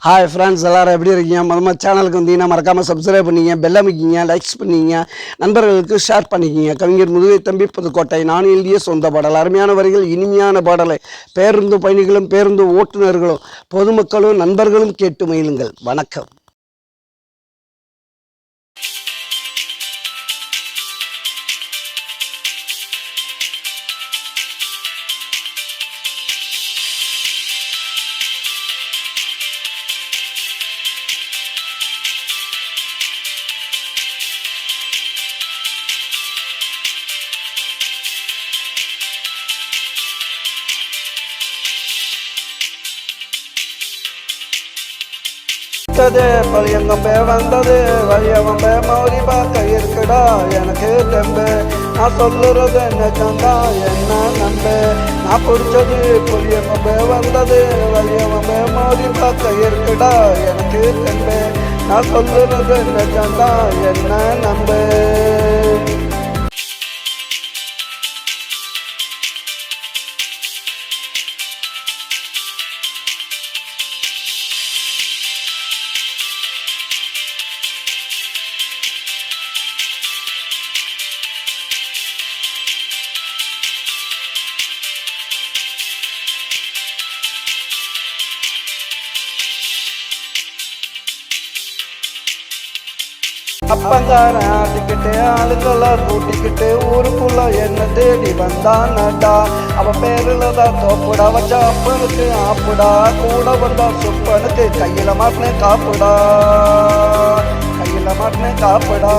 Hi friends, எல்லோரும் எப்படி இருக்கீங்க? மொதல் சேனலுக்கு வந்தீங்கன்னா மறக்காமல் சப்ஸ்கிரைப் பண்ணிங்க, பெல் அமைக்கிங்க, லைக்ஸ் பண்ணிங்க, நண்பர்களுக்கு ஷேர் பண்ணிக்கிங்க. கவிஞர் முதுகை தம்பி புதுக்கோட்டை. நான் எழுதிய சொந்த பாடல். அருமையான வரிகள், இனிமையான பாடலை பேருந்து பயணிகளும் பேருந்து ஓட்டுநர்களும் பொதுமக்களும் நண்பர்களும் கேட்டு மகிழுங்கள். வணக்கம். பழியங்கம்பே வந்தது வழியவம்பே மௌரி பார்க்க இருக்குடா எனக்கு தெம்பு. நான் சொல்லுறது என்ன சந்தா என்ன நம்பு. நான் பிடிச்சது புளியங்கம்பே வந்தது வழியவம்பே மௌரி பார்க்க இருக்குடா எனக்கு தெம்பு. நான் சொல்லுறது என்ன சந்தா என்ன நம்பு. அப்பங்காரன் ஆட்டிக்கிட்டு ஆளுங்கெல்லாம் கூட்டிக்கிட்டு ஊருக்குள்ள என்ன தேடி வந்தானடா. அவன் பேருல தான் தோப்புடா வச்சா அப்பனுக்கு ஆப்புடா. கூட வந்தா சுப்பனுக்கு கையில மாட்டினே காப்புடா, கையில மாட்டினே காப்புடா.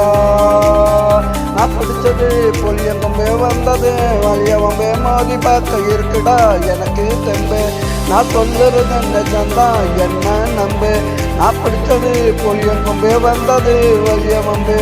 நான் பிடிச்சது புளியங்கம்பே வந்தது வலியவம்பே மோதி பார்க்க இருக்குடா எனக்கு தெம்பு. நான் சொல்லுறது நிஜம்தான் என்ன நம்பு. நான் பிடிச்சது புளியங்கம்பே வந்தது வலியவம்பே.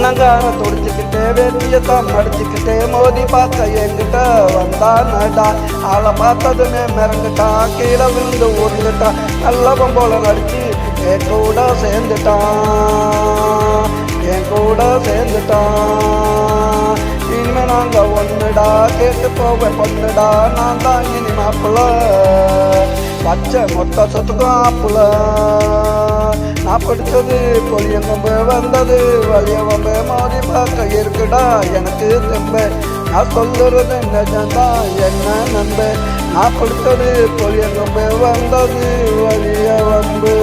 நங்கான துடிச்சுக்கிட்டே வெற்றியத்தான் மடிச்சுக்கிட்டே மோதி பார்க்க என்கிட்ட வந்தானடா. ஆளை பார்த்ததுமே மிரண்டுட்டான், கீழே விழுந்து ஊர்ந்துட்டான். நல்லவன் போல நடிச்சு என் கூட சேர்ந்துட்டான், என் கூட சேர்ந்துட்டான். இனிமே நாங்க ஒண்ணுடா, கேட்டு போவேன் பொண்ணுடா. நான் தான் இனி மாப்பிள்ள பச்சை மொத்த சொத்துக்கும் ஆப்புல. நான் பிடிச்சது புளியங்கம்பே வந்தது வலியவம்பே மோதி பார்க்க இருக்குடா எனக்கு தெம்பு. நான் சொல்லுறது நிஜம்தான் என்ன நம்பு. நான் பிடிச்சது புளியங்கம்பே வந்தது வலியவம்பு.